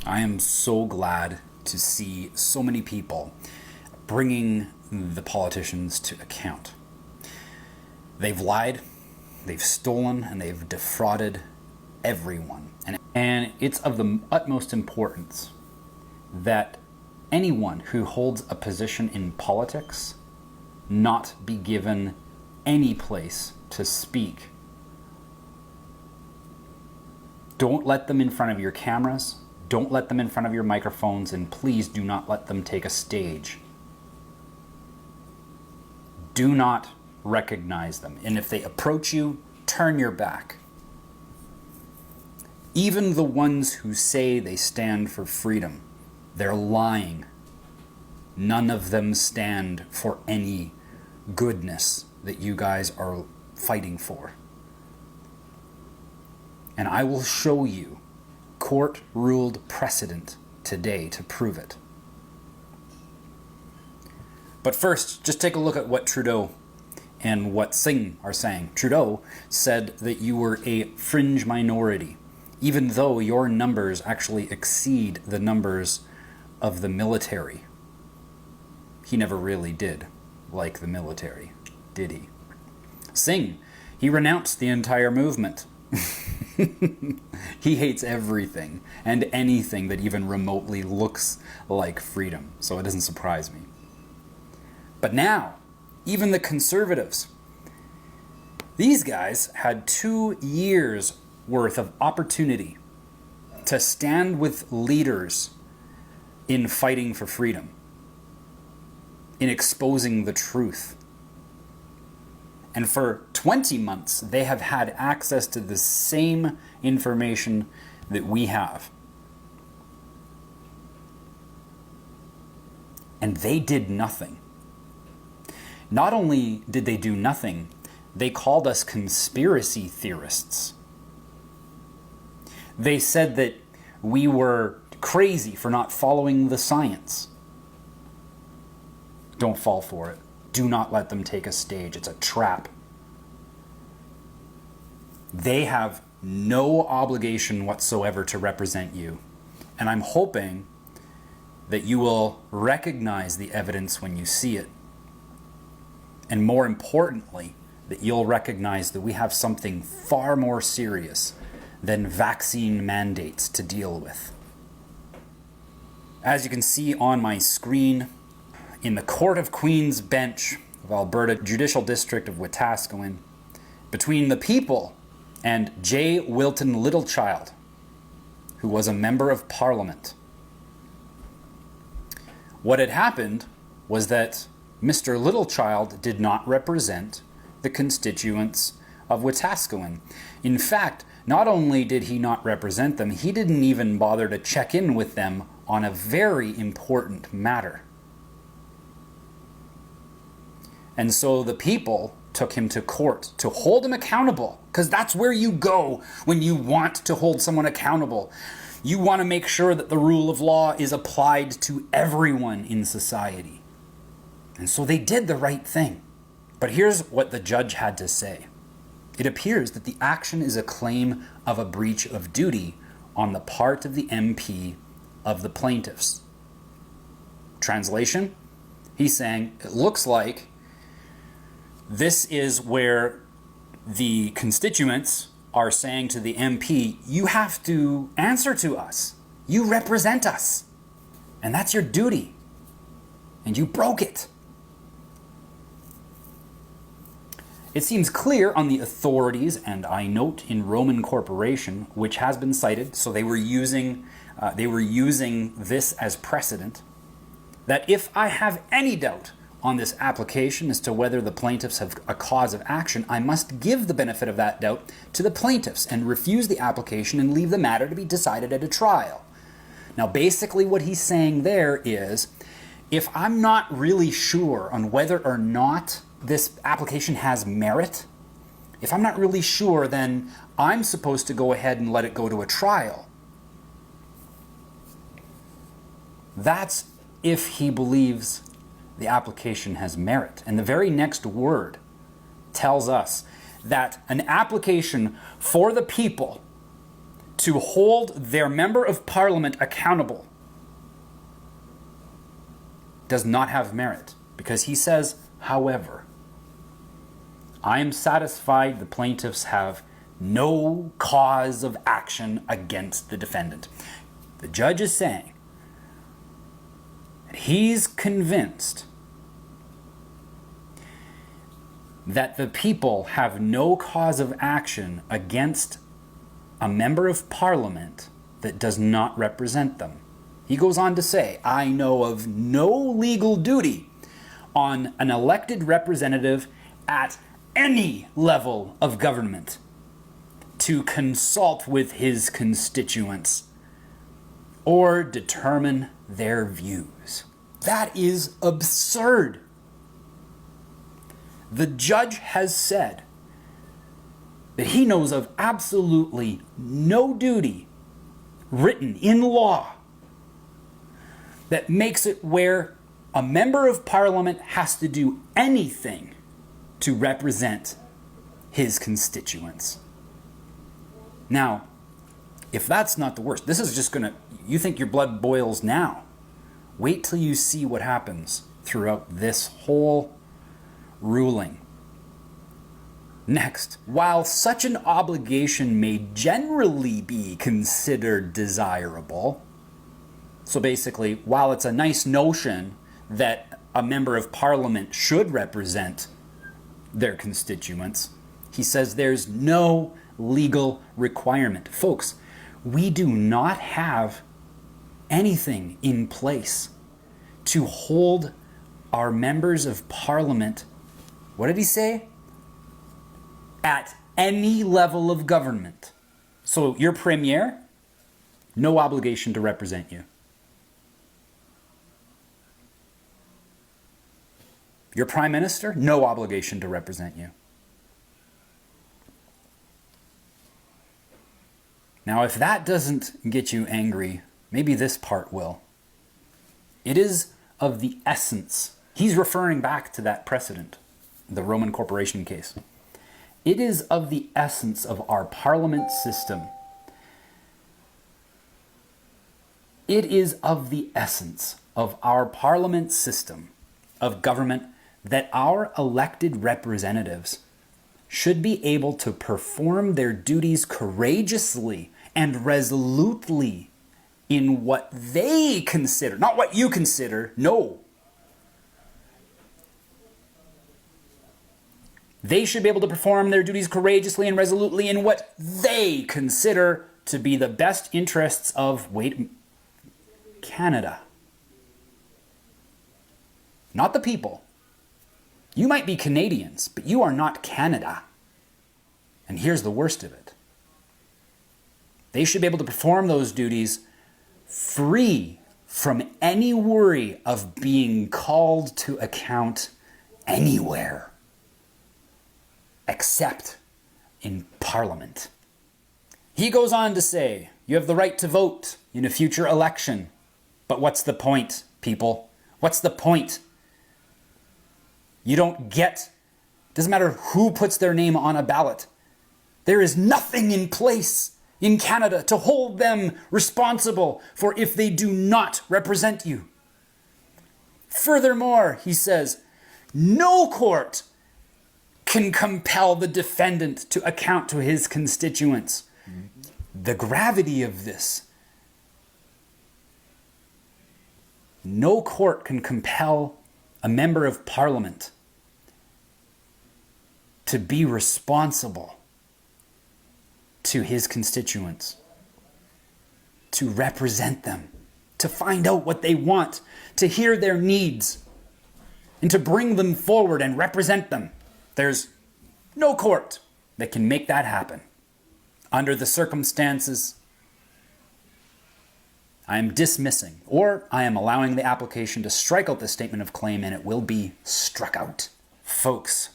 I am so glad to see so many people bringing the politicians to account. They've lied, they've stolen, and they've defrauded everyone. And it's of the utmost importance that anyone who holds a position in politics not be given any place to speak. Don't let them in front of your cameras. Don't let them in front of your microphones, and please do not let them take a stage. Do not recognize them. And if they approach you, turn your back. Even the ones who say they stand for freedom, they're lying. None of them stand for any goodness that you guys are fighting for. And I will show you court-ruled precedent today to prove it. But first, just take a look at what Trudeau and what Singh are saying. Trudeau said that you were a fringe minority, even though your numbers actually exceed the numbers of the military. He never really did like the military, did he? Singh, he renounced the entire movement. He hates everything and anything that even remotely looks like freedom, so it doesn't surprise me. But now, even the Conservatives, these guys had 2 years worth of opportunity to stand with leaders in fighting for freedom, in exposing the truth. And for 20 months, they have had access to the same information that we have. And they did nothing. Not only did they do nothing, they called us conspiracy theorists. They said that we were crazy for not following the science. Don't fall for it. Do not let them take a stage. It's a trap. They have no obligation whatsoever to represent you. And I'm hoping that you will recognize the evidence when you see it. And more importantly, that you'll recognize that we have something far more serious than vaccine mandates to deal with. As you can see on my screen, in the Court of Queen's Bench of Alberta Judicial District of Wetaskiwin, between the people and J. Wilton Littleschild, who was a member of Parliament. What had happened was that Mr. Littleschild did not represent the constituents of Wetaskiwin. In fact, not only did he not represent them, he didn't even bother to check in with them on a very important matter. And so the people took him to court to hold him accountable, because that's where you go when you want to hold someone accountable. You want to make sure that the rule of law is applied to everyone in society. And so they did the right thing. But here's what the judge had to say. It appears that the action is a claim of a breach of duty on the part of the MP of the plaintiffs. Translation? He's saying, it looks like this is where the constituents are saying to the MP, you have to answer to us. You represent us. And that's your duty. And you broke it. It seems clear on the authorities, and I note in Roman Corporation, which has been cited, so they were using this as precedent, that if I have any doubt on this application as to whether the plaintiffs have a cause of action, I must give the benefit of that doubt to the plaintiffs and refuse the application and leave the matter to be decided at a trial. Now, basically what he's saying there is, if I'm not really sure on whether or not this application has merit, if I'm not really sure, then I'm supposed to go ahead and let it go to a trial. That's if he believes the application has merit. And the very next word tells us that an application for the people to hold their member of parliament accountable does not have merit, because he says, however, I am satisfied the plaintiffs have no cause of action against the defendant. The judge is saying that he's convinced that the people have no cause of action against a member of parliament that does not represent them. He goes on to say, I know of no legal duty on an elected representative at any level of government to consult with his constituents or determine their views. That is absurd. The judge has said that he knows of absolutely no duty written in law that makes it where a member of parliament has to do anything to represent his constituents. Now, if that's not the worst, this is just gonna, you think your blood boils now. Wait till you see what happens throughout this whole ruling. Next, while such an obligation may generally be considered desirable, so basically, while it's a nice notion that a member of parliament should represent their constituents, he says there's no legal requirement. Folks, we do not have anything in place to hold our members of parliament, what did he say? At any level of government. So your premier, no obligation to represent you. Your prime minister, no obligation to represent you. Now, if that doesn't get you angry, maybe this part will. It is of the essence. He's referring back to that precedent, the Roman corporation case. It is of the essence of our parliament system. It is of the essence of our parliament system of government that our elected representatives should be able to perform their duties courageously and resolutely in what they consider, not what you consider, no. They should be able to perform their duties courageously and resolutely in what they consider to be the best interests of, Canada. Not the people. You might be Canadians, but you are not Canada. And here's the worst of it. They should be able to perform those duties free from any worry of being called to account anywhere except in Parliament. He goes on to say, you have the right to vote in a future election. But what's the point, people? What's the point? You don't get, doesn't matter who puts their name on a ballot. There is nothing in place in Canada to hold them responsible for if they do not represent you. Furthermore, he says, no court can compel the defendant to account to his constituents. The gravity of this. No court can compel a member of parliament to be responsible to his constituents, to represent them, to find out what they want, to hear their needs, and to bring them forward and represent them. There's no court that can make that happen. Under the circumstances, I am dismissing, or I am allowing the application to strike out the statement of claim, and it will be struck out. Folks,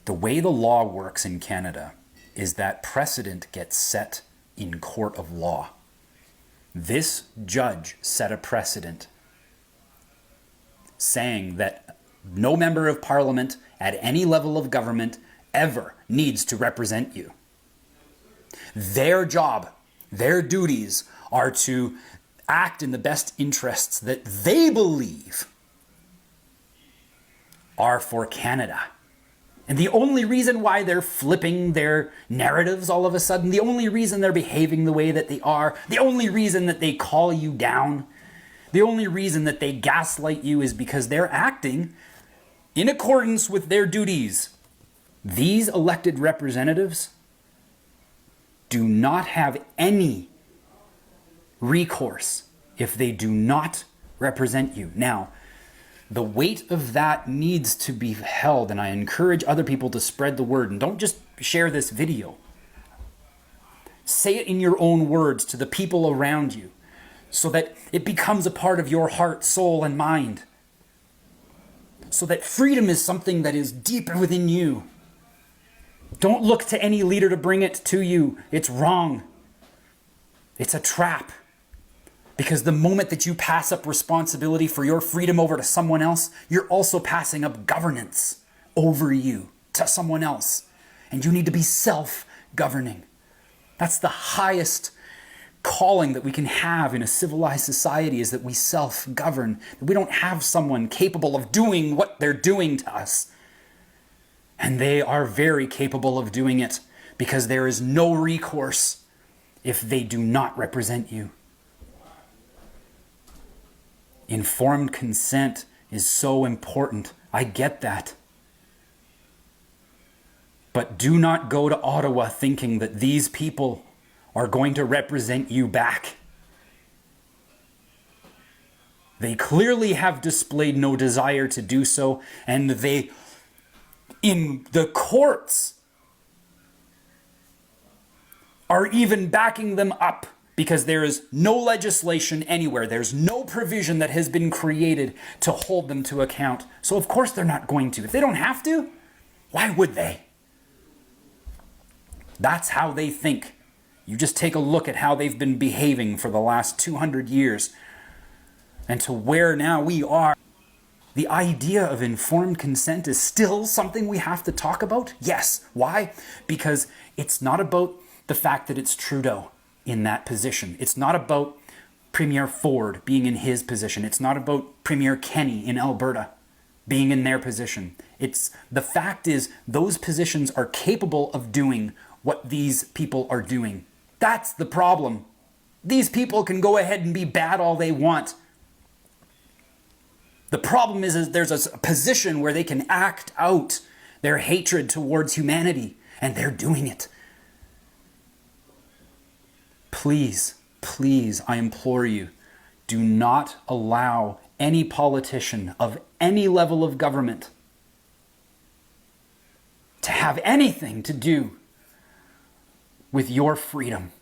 the way the law works in Canada is that precedent gets set in court of law. This judge set a precedent saying that no member of parliament at any level of government ever needs to represent you. Their job Their duties are to act in the best interests that they believe are for Canada. And the only reason why they're flipping their narratives all of a sudden, the only reason they're behaving the way that they are, the only reason that they call you down, the only reason that they gaslight you is because they're acting in accordance with their duties. These elected representatives do not have any recourse if they do not represent you. Now, the weight of that needs to be held, and I encourage other people to spread the word. And don't just share this video. Say it in your own words to the people around you so that it becomes a part of your heart, soul, and mind. So that freedom is something that is deep within you. Don't look to any leader to bring it to you. It's wrong. It's a trap. Because the moment that you pass up responsibility for your freedom over to someone else, you're also passing up governance over you to someone else. And you need to be self-governing. That's the highest calling that we can have in a civilized society, is that we self-govern. That we don't have someone capable of doing what they're doing to us. And they are very capable of doing it, because there is no recourse if they do not represent you. Informed consent is so important. I get that. But do not go to Ottawa thinking that these people are going to represent you back. They clearly have displayed no desire to do so, and they, in the courts, are even backing them up. Because there is no legislation anywhere. There's no provision that has been created to hold them to account. So of course they're not going to. If they don't have to, why would they? That's how they think. You just take a look at how they've been behaving for the last 200 years. And to where now we are. The idea of informed consent is still something we have to talk about? Yes. Why? Because it's not about the fact that it's Trudeau in that position. It's not about Premier Ford being in his position. It's not about Premier Kenney in Alberta being in their position. It's the fact is those positions are capable of doing what these people are doing. That's the problem. These people can go ahead and be bad all they want. The problem is there's a position where they can act out their hatred towards humanity, and they're doing it. Please, please, I implore you, do not allow any politician of any level of government to have anything to do with your freedom.